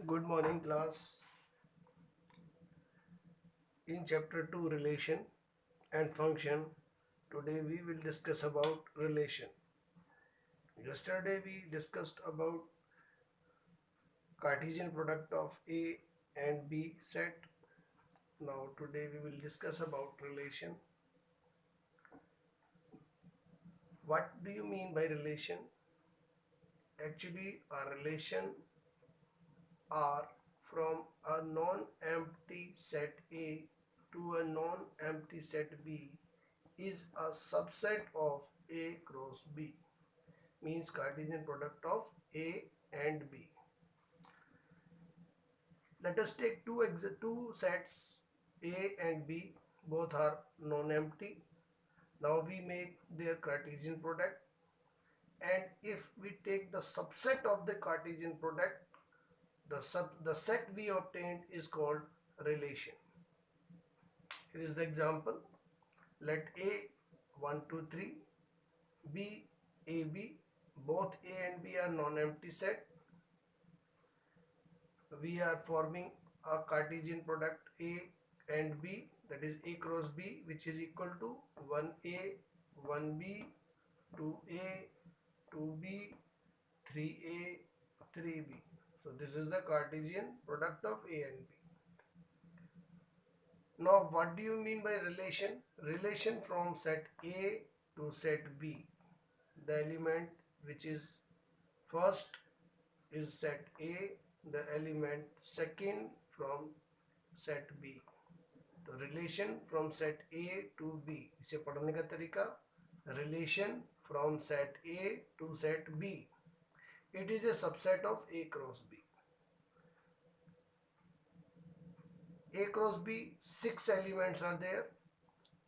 Good morning, class. In chapter 2, relation and function, today we will discuss about relation. Yesterday we discussed about Cartesian product of A and B set. Now today we will discuss about relation. What do you mean by relation? Actually, a relation R from a non-empty set A to a non-empty set B is a subset of A cross B, means Cartesian product of A and B. Let us take two sets A and B, both are non-empty. Now we make their Cartesian product, and if we take the subset of the Cartesian product, the set we obtained is called relation. Here is the example. Let A 1, 2, 3, B AB, both A and B are non-empty set. We are forming a Cartesian product A and B, that is A cross B, which is equal to 1A, 1B, 2A, 2B, 3A, 3B. So this is the Cartesian product of A and B. Now what do you mean by relation? Relation from set A to set B. The element which is first is set A, the element second from set B. तो relation from set A to B, इसे पढ़ने का तरीका, relation from set A to set B, it is a subset of A cross B. A cross B, 6 elements are there.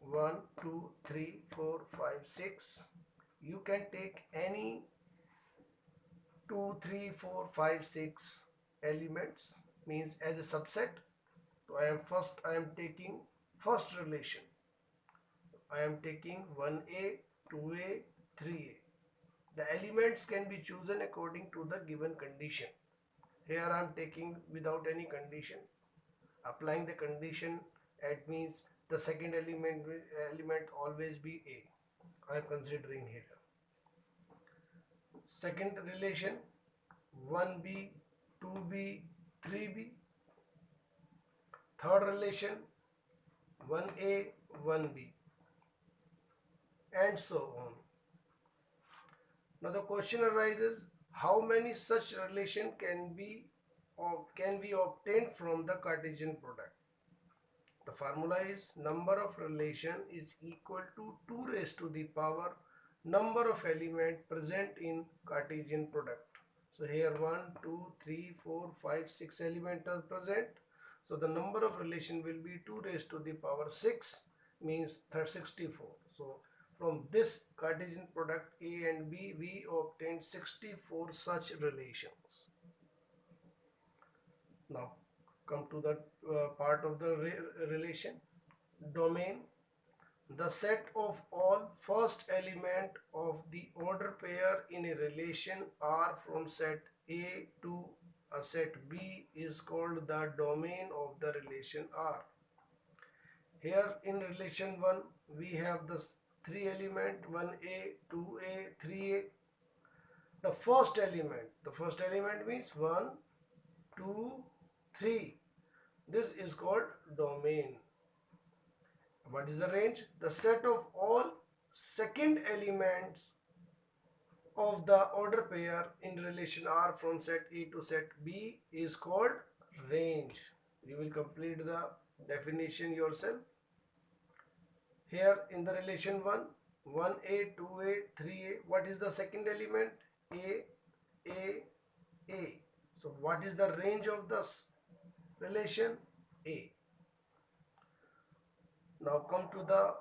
1, 2, 3, 4, 5, 6. You can take any 2, 3, 4, 5, 6 elements, means as a subset. So I am taking first relation. I am taking 1A, 2A, 3A. The elements can be chosen according to the given condition. Here I am taking without any condition. Applying the condition, it means the second element always be A. I am considering here. Second relation 1B, 2B, 3B. Third relation 1A, 1B, and so on. Now the question arises, how many such relation can be obtained from the Cartesian product? The formula is number of relation is equal to 2 raised to the power number of element present in Cartesian product. So here 1, 2, 3, 4, 5, 6 elements are present. So the number of relation will be 2 raised to the power 6, means 64. So from this Cartesian product A and B, we obtained 64 such relations. Now come to the part of the relation. Domain, the set of all first element of the order pair in a relation R from set A to a set B is called the domain of the relation R. Here in relation 1, we have the 3 element 1A, 2A, 3A. The first element means 1, 2, 3. This is called domain. What is the range? The set of all second elements of the order pair in relation R from set A to set B is called range. You will complete the definition yourself. Here in the relation 1, 1A, 2A, 3A, what is the second element? A, A, A. So what is the range of this relation? A. Now come to the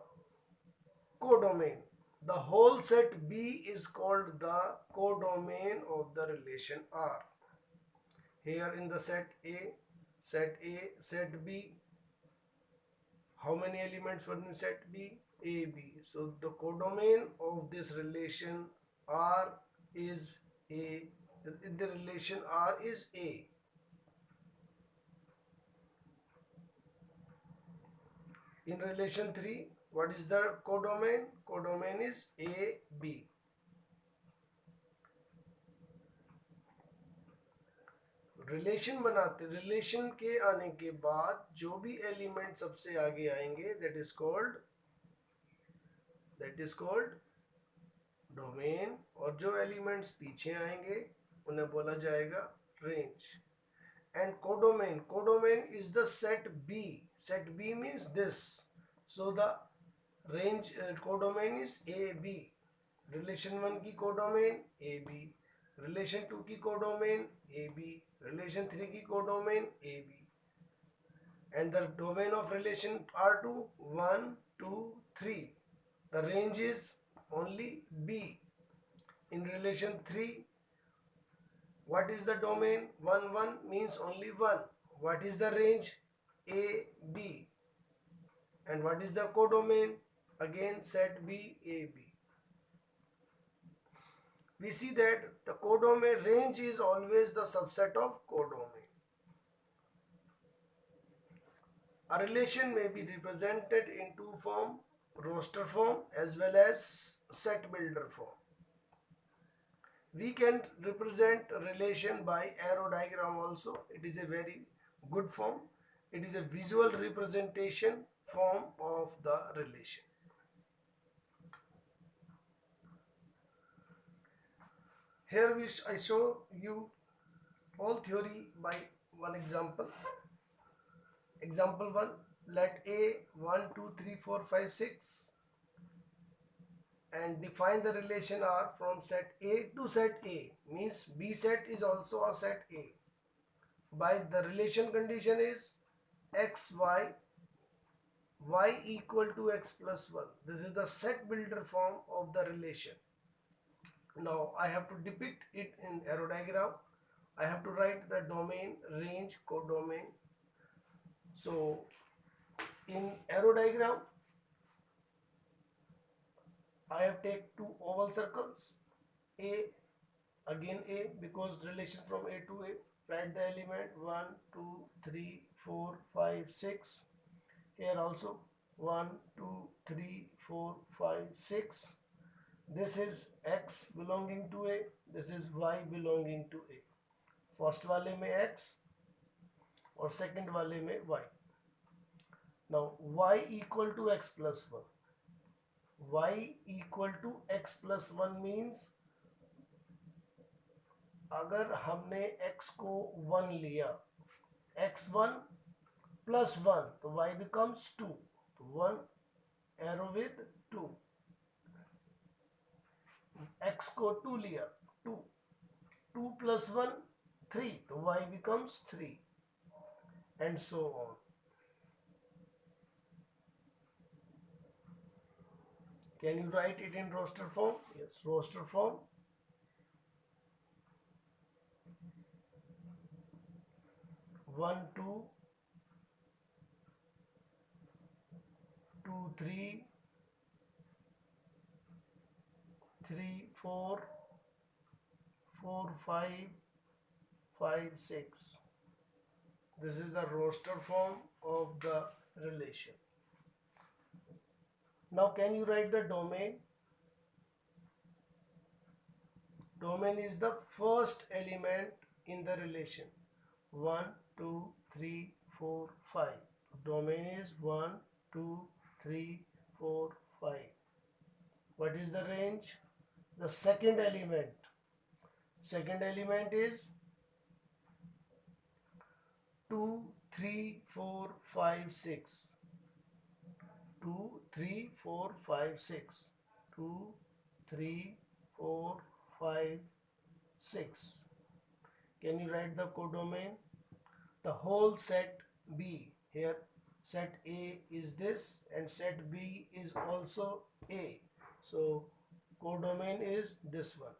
codomain. The whole set B is called the codomain of the relation R. Here in the set A, set B, how many elements were in set B? A, B. So the codomain of this relation R is A. The relation R is A. In relation 3, what is the codomain? Codomain is A, B. Relation के आने के बाद जो भी element सबसे आगे आएंगे that is called domain, और जो एलिमेंट्स पीछे आएंगे उन्हें बोला जाएगा range. And codomain is the set B means this, so the range codomain is AB. relation 1 की codomain AB, relation 2 की codomain AB, relation 3 की codomain AB, and the domain of relation R2 1 2 3. The range is only B. In relation 3, what is the domain? 1 1 means only 1. What is the range? A B. And what is the codomain? Again set B A B. We see that the codomain range is always the subset of codomain. A relation may be represented in two form, roster form as well as set builder form. We can represent a relation by arrow diagram also. It is a very good form. It is a visual representation form of the relation. Here I show you all theory by one example. Example 1, let A 1 2 3 4 5 6 and define the relation R from set A to set A, means B set is also a set A. By the relation condition is x y equal to x plus 1. This is the set builder form of the relation. Now I have to depict it in arrow diagram. I have to write the domain, range, codomain. So in arrow diagram I have take two oval circles. A, again A, because relation from A to A. Write the element 1 2 3 4 5 6. Here also 1 2 3 4 5 6. This is x belonging to A, this is y belonging to A. First वाले में x और second वाले में y. Now y equal to x plus 1. Y equal to x plus 1 means अगर हमने x को 1 लिया, x1 plus 1 तो y becomes 2. तो 1 arrow with 2. x को 2 लिया, 2 plus 1 3 तो y becomes 3 and so on. Can you write it in roster form? Yes, roster form. 1 2 2 3 3 4 4 5 5 6. This is the roster form of the relation. Now can you write the domain? Domain is the first element in the relation. 1 2 3 4 5. Domain is 1 2 3 4 5. What is the range? The second element. Second element is 2 3 4 5 6. 2 3 4 5 6. 2 3 4 5 6. Can you write the codomain? The whole set B. Here set A is this and set B is also A. So codomain is this one.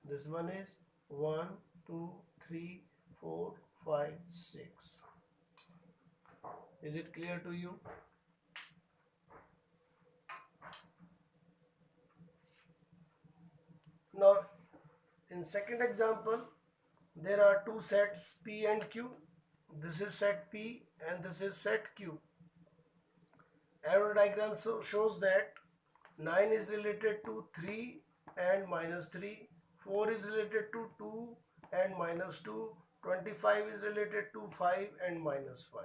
This one is 1 2 3 4 5 6. Is it clear to you? Now in second example there are two sets P and Q. This is set P and this is set Q. arrow diagram shows that 9 is related to 3 and minus 3, 4 is related to 2 and minus 2, 25 is related to 5 and minus 5.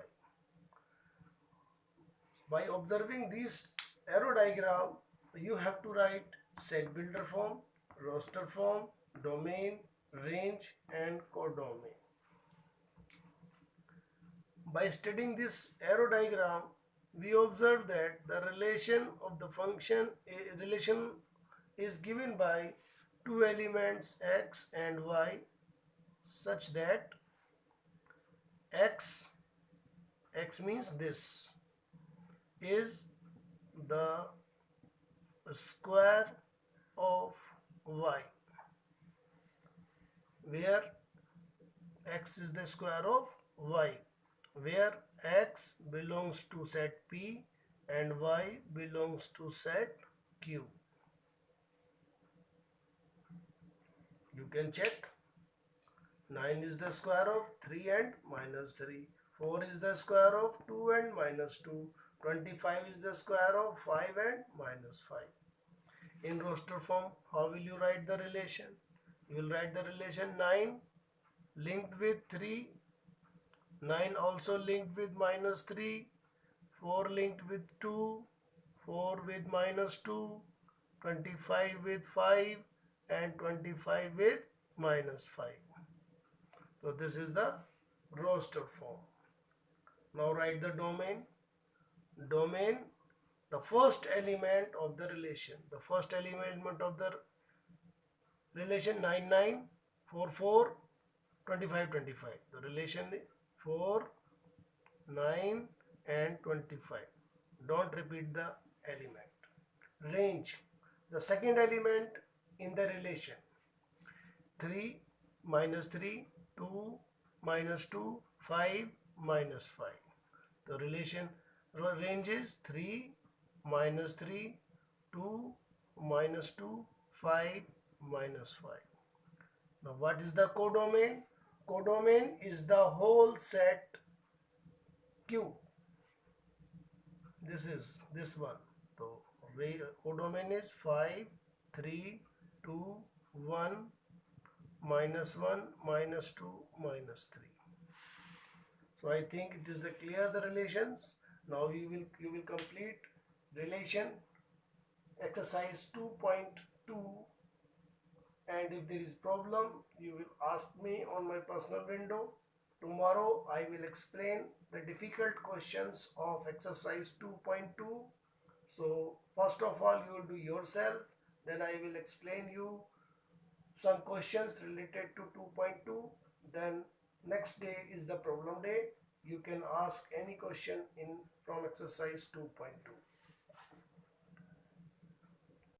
By observing this arrow diagram, you have to write set builder form, roster form, domain, range and codomain. By studying this arrow diagram, we observe that the relation of the function relation is given by two elements x and y such that x means this is the square of y, where x is the square of y, where x belongs to set P and y belongs to set Q. You can check. 9 is the square of 3 and minus 3. 4 is the square of 2 and minus 2. 25 is the square of 5 and minus 5. In roster form, how will you write the relation? You will write the relation 9 linked with 3, 9 also linked with minus 3, 4 linked with 2, 4 with minus 2, 25 with 5 and 25 with minus 5. So this is the roster form. Now write the domain. Domain, the first element of the relation. The first element of the relation 9, 9, 4, 4, 25, 25. The relation 4, 9 and 25. Don't repeat the element. Range, the second element in the relation. 3, minus 3, 2, minus 2, 5, minus 5. The relation range is 3, minus 3, 2, minus 2, 5, minus 5. Now what is the codomain? Codomain is the whole set Q. This is this one. So codomain is 5, 3, 2, 1, minus 1, minus 2, minus 3. So I think it is the clear the relations. Now you will complete relation exercise 2.2, and if there is problem you will ask me on my personal window. Tomorrow I will explain the difficult questions of exercise 2.2. So first of all you will do yourself, then I will explain you some questions related to 2.2. Then next day is the problem day. You can ask any question from exercise 2.2.